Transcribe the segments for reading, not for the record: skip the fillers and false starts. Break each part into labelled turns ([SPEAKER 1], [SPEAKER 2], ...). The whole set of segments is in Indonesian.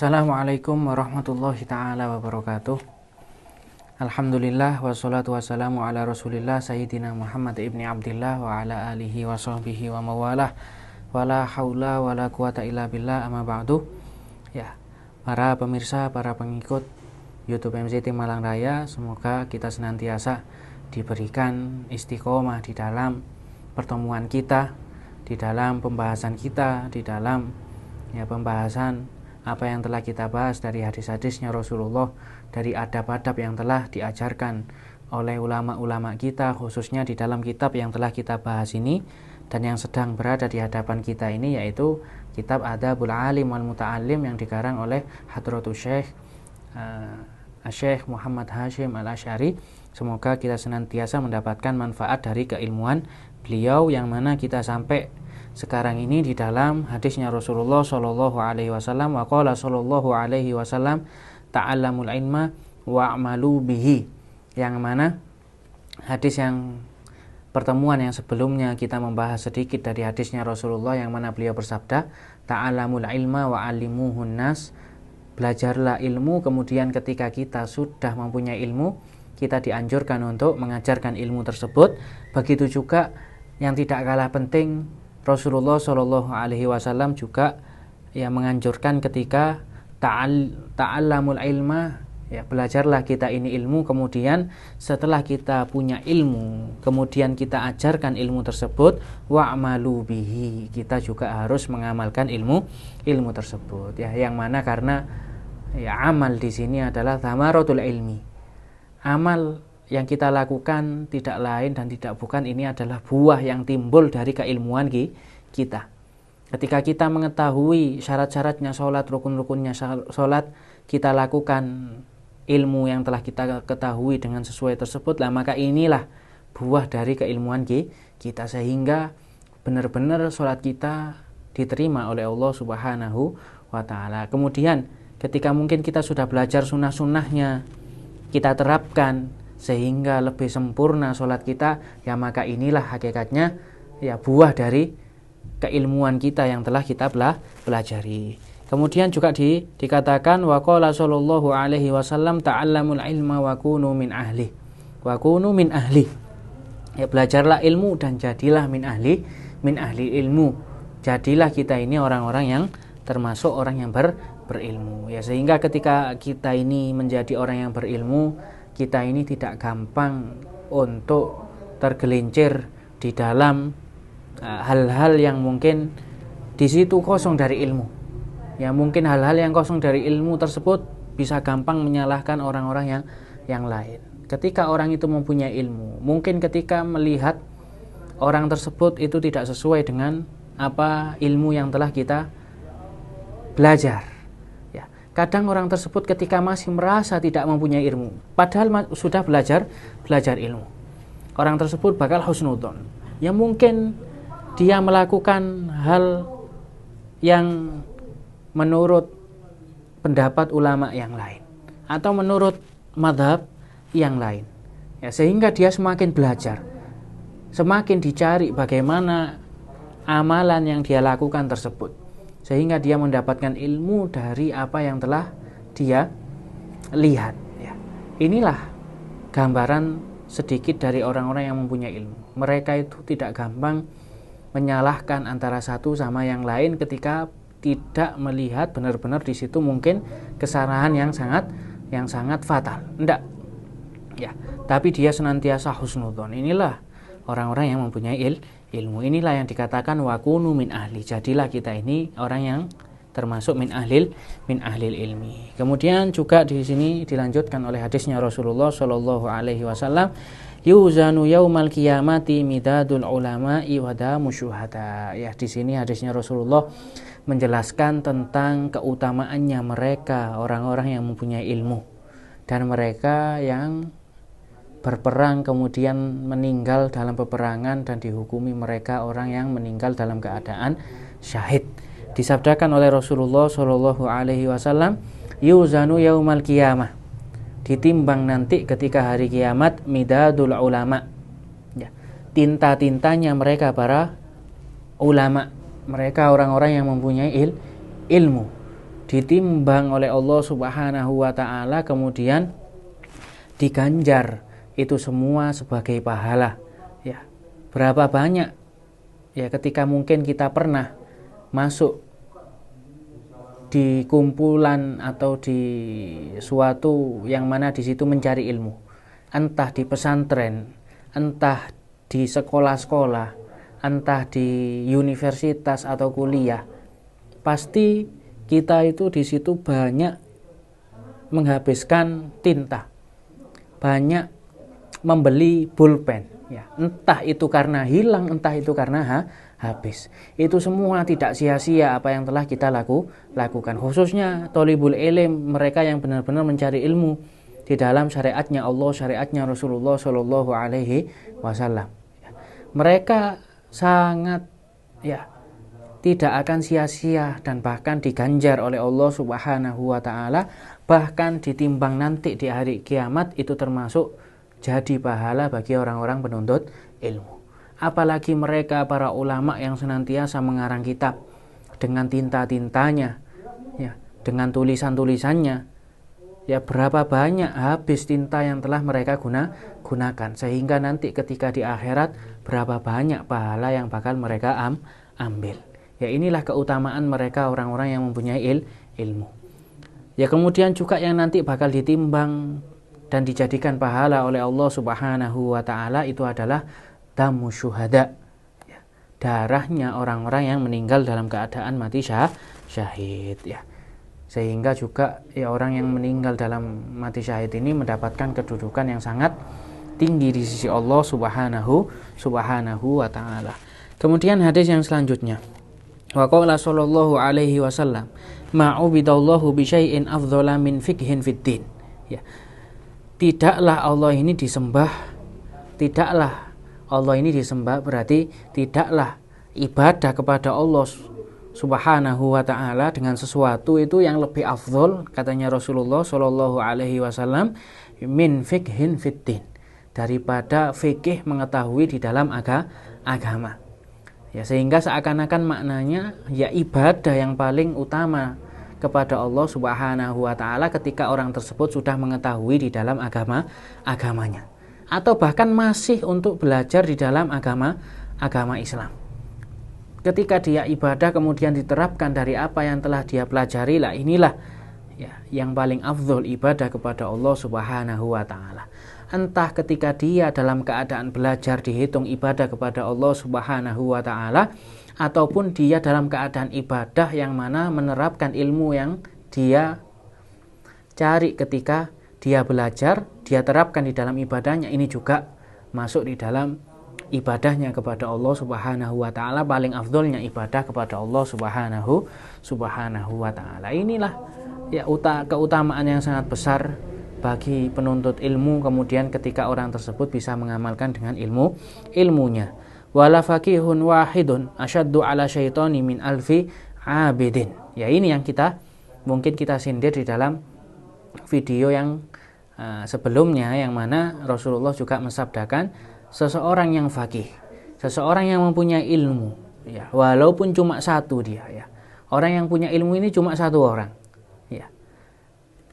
[SPEAKER 1] Assalamualaikum warahmatullahi ta'ala wabarakatuh. Alhamdulillah wassalatu wassalamu ala rasulillah Sayyidina Muhammad ibni Abdillah wa ala alihi wa sahbihi wa mawalah. Wala hawla wala quwata illa billah, amma ba'du. Ya, para pemirsa, para pengikut YouTube MZT Malang Raya, semoga kita senantiasa diberikan istiqomah di dalam pertemuan kita, di dalam pembahasan kita, di dalam pembahasan apa yang telah kita bahas dari hadis-hadisnya Rasulullah, dari adab-adab yang telah diajarkan oleh ulama-ulama kita, khususnya di dalam kitab yang telah kita bahas ini dan yang sedang berada di hadapan kita ini, yaitu kitab Adabul Alim wal Muta'allim yang dikarang oleh Hadratus Syekh Muhammad Hashim Al-Asy'ari. Semoga kita senantiasa mendapatkan manfaat dari keilmuan beliau, yang mana kita sampai sekarang ini di dalam hadisnya Rasulullah Shallallahu Alaihi Wasallam. Wa qala Shallallahu Alaihi Wasallam, ta'allamul ilma wa'malu bihi, yang mana hadis yang pertemuan yang sebelumnya kita membahas sedikit dari hadisnya Rasulullah, yang mana beliau bersabda, ta'allamul ilma wa'allimuhun nas, belajarlah ilmu, kemudian ketika kita sudah mempunyai ilmu, kita dianjurkan untuk mengajarkan ilmu tersebut. Begitu juga yang tidak kalah penting, Rasulullah Shallallahu Alaihi Wasallam juga menganjurkan ketika ta'allamul ilma, belajarlah kita ini ilmu, kemudian setelah kita punya ilmu, kemudian kita ajarkan ilmu tersebut, wa'malu bihi, kita juga harus mengamalkan ilmu tersebut, yang mana karena amal di sini adalah thamaratul ilmi. Amal yang kita lakukan tidak lain dan tidak bukan, ini adalah buah yang timbul dari keilmuan kita. Ketika kita mengetahui syarat-syaratnya sholat, rukun-rukunnya sholat, kita lakukan ilmu yang telah kita ketahui dengan sesuai tersebut, maka inilah buah dari keilmuan kita, sehingga benar-benar sholat kita diterima oleh Allah Subhanahu wa ta'ala. Kemudian ketika mungkin kita sudah belajar sunnah-sunnahnya, kita terapkan sehingga lebih sempurna sholat kita, maka inilah hakikatnya buah dari keilmuan kita yang telah kita pelajari. Kemudian juga dikatakan wa qala sallallahu alaihi wasallam, ta'allamul ilma wa kunu min ahli, wa kunu min ahli, belajarlah ilmu dan jadilah min ahli ilmu, jadilah kita ini orang-orang yang termasuk orang yang berilmu, sehingga ketika kita ini menjadi orang yang berilmu, kita ini tidak gampang untuk tergelincir di dalam hal-hal yang mungkin di situ kosong dari ilmu. Mungkin hal-hal yang kosong dari ilmu tersebut bisa gampang menyalahkan orang-orang yang lain. Ketika orang itu mempunyai ilmu, mungkin ketika melihat orang tersebut itu tidak sesuai dengan apa ilmu yang telah kita belajar, kadang orang tersebut ketika masih merasa tidak mempunyai ilmu, padahal sudah belajar ilmu, orang tersebut bakal husnudzon. Mungkin dia melakukan hal yang menurut pendapat ulama yang lain atau menurut madhab yang lain, sehingga dia semakin belajar, semakin dicari bagaimana amalan yang dia lakukan tersebut, sehingga dia mendapatkan ilmu dari apa yang telah dia lihat. Inilah gambaran sedikit dari orang-orang yang mempunyai ilmu. Mereka itu tidak gampang menyalahkan antara satu sama yang lain ketika tidak melihat benar-benar di situ mungkin kesalahan yang sangat fatal. Enggak. Tapi dia senantiasa husnudzon. Inilah orang-orang yang mempunyai ilmu. Inilah yang dikatakan wa kunu min ahli, jadilah kita ini orang yang termasuk min ahlil ilmi. Kemudian juga di sini dilanjutkan oleh hadisnya Rasulullah Shallallahu Alaihi Wasallam, yuzanu yaumal qiyamati midadul ulama'i wa damu syuhada. Di sini hadisnya Rasulullah menjelaskan tentang keutamaannya mereka orang-orang yang mempunyai ilmu dan mereka yang berperang kemudian meninggal dalam peperangan dan dihukumi mereka orang yang meninggal dalam keadaan syahid. Disabdakan oleh Rasulullah Shallallahu Alaihi Wasallam, yuzanu yaumal qiyamah, ditimbang nanti ketika hari kiamat, midadul ulama, tinta-tintanya mereka para ulama, mereka orang-orang yang mempunyai ilmu, ditimbang oleh Allah Subhanahu wa taala, kemudian diganjar itu semua sebagai pahala. Ya, berapa banyak ya ketika mungkin kita pernah masuk di kumpulan atau di suatu yang mana di situ mencari ilmu, entah di pesantren, entah di sekolah-sekolah, entah di universitas atau kuliah, pasti kita itu di situ banyak menghabiskan tinta, banyak membeli pulpen, ya, entah itu karena hilang, entah itu karena habis. Itu semua tidak sia-sia apa yang telah kita lakukan. Khususnya thalibul ilm, mereka yang benar-benar mencari ilmu di dalam syariatnya Allah, syariatnya Rasulullah Shallallahu Alaihi Wasallam. Mereka sangat tidak akan sia-sia dan bahkan diganjar oleh Allah Subhanahu wa taala, bahkan ditimbang nanti di hari kiamat, itu termasuk jadi pahala bagi orang-orang penuntut ilmu. Apalagi mereka para ulama yang senantiasa mengarang kitab dengan tinta-tintanya, ya, dengan tulisan-tulisannya. Ya, berapa banyak habis tinta yang telah mereka gunakan, sehingga nanti ketika di akhirat berapa banyak pahala yang bakal mereka ambil. Ya, inilah keutamaan mereka orang-orang yang mempunyai ilmu. Ya, kemudian juga yang nanti bakal ditimbang dan dijadikan pahala oleh Allah Subhanahu wa taala itu adalah damu syuhada, ya, darahnya orang-orang yang meninggal dalam keadaan mati syahid, ya. Sehingga juga ya orang yang meninggal dalam mati syahid ini mendapatkan kedudukan yang sangat tinggi di sisi Allah Subhanahu wa taala. Kemudian hadis yang selanjutnya, wa qala sallallahu alaihi wasallam, ma'ubidallahu bi syai'in afdhala min fiqhin fid din. Ya. Tidaklah Allah ini disembah berarti tidaklah ibadah kepada Allah Subhanahu wa taala dengan sesuatu itu yang lebih afdol, katanya Rasulullah Shallallahu alaihi wasallam, min fiqhin fid din, daripada fikih mengetahui di dalam agama. Ya, sehingga seakan-akan maknanya ya ibadah yang paling utama kepada Allah Subhanahu wa taala ketika orang tersebut sudah mengetahui di dalam agamanya, atau bahkan masih untuk belajar di dalam agama Islam. Ketika dia ibadah kemudian diterapkan dari apa yang telah dia pelajari, lah inilah ya yang paling afdol ibadah kepada Allah Subhanahu wa taala. Entah ketika dia dalam keadaan belajar dihitung ibadah kepada Allah Subhanahu wa taala, ataupun dia dalam keadaan ibadah yang mana menerapkan ilmu yang dia cari ketika dia belajar, dia terapkan di dalam ibadahnya, ini juga masuk di dalam ibadahnya kepada Allah Subhanahu wa taala. Paling afdolnya ibadah kepada Allah Subhanahu wa taala. Inilah ya keutamaan yang sangat besar bagi penuntut ilmu, kemudian ketika orang tersebut bisa mengamalkan dengan ilmunya. Wala faqihun wahidun asyaddu ala syaitani min alfi abidin. Ya, ini yang mungkin kita sindir di dalam video yang sebelumnya, yang mana Rasulullah juga mensabdakan, seseorang yang faqih, seseorang yang mempunyai ilmu, ya, walaupun cuma satu dia, ya. Orang yang punya ilmu ini cuma satu orang, ya.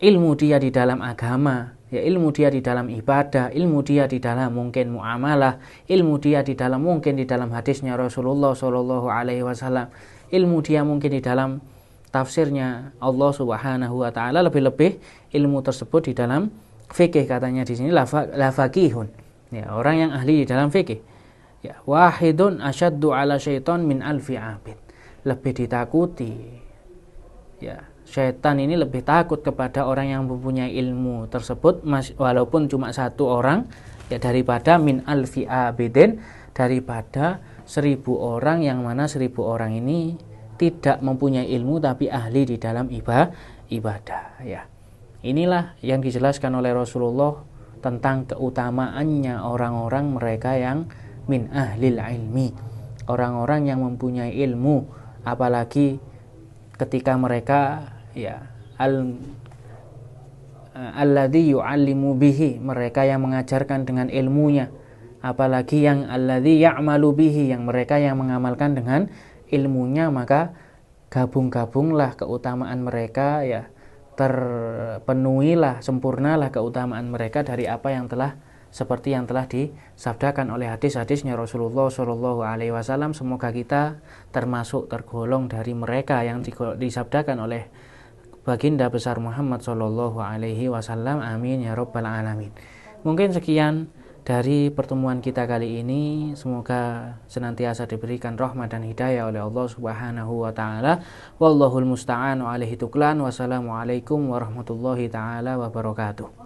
[SPEAKER 1] Ilmu dia di dalam agama, ya, ilmu dia di dalam ibadah, ilmu dia di dalam mungkin muamalah, ilmu dia di dalam mungkin di dalam hadisnya Rasulullah Shallallahu alaihi wasallam, ilmu dia mungkin di dalam tafsirnya Allah Subhanahu wa taala, lebih-lebih ilmu tersebut di dalam fikih, katanya di sini la faqihun, ya, orang yang ahli di dalam fikih. Ya, wahidun asyaddu ala syaitan min alfi abid, lebih ditakuti, ya, syaitan ini lebih takut kepada orang yang mempunyai ilmu tersebut, walaupun cuma satu orang, ya, daripada min alfi abidin, daripada 1000 orang yang mana 1000 orang ini tidak mempunyai ilmu tapi ahli di dalam ibadah, ya. Inilah yang dijelaskan oleh Rasulullah tentang keutamaannya orang-orang mereka yang min ahlil ilmi, orang-orang yang mempunyai ilmu, apalagi ketika mereka, ya, alladzi yu'allimu bihi, mereka yang mengajarkan dengan ilmunya, apalagi yang alladzi ya'malu bihi, yang mereka yang mengamalkan dengan ilmunya, maka tergabung-gabunglah keutamaan mereka, ya terpenuhilah, sempurnalah keutamaan mereka dari apa yang telah, seperti yang telah disabdakan oleh hadis-hadisnya Rasulullah Shallallahu Alaihi Wasallam. Semoga kita termasuk, tergolong dari mereka yang disabdakan oleh baginda besar Muhammad Shallallahu Alaihi Wasallam. Amin ya Rabbal Alamin. Mungkin sekian dari pertemuan kita kali ini. Semoga senantiasa diberikan rahmat dan hidayah oleh Allah Subhanahu wa taala. Wallahul musta'an alaihi tuklan. Wassalamualaikum warahmatullahi taala wabarakatuh.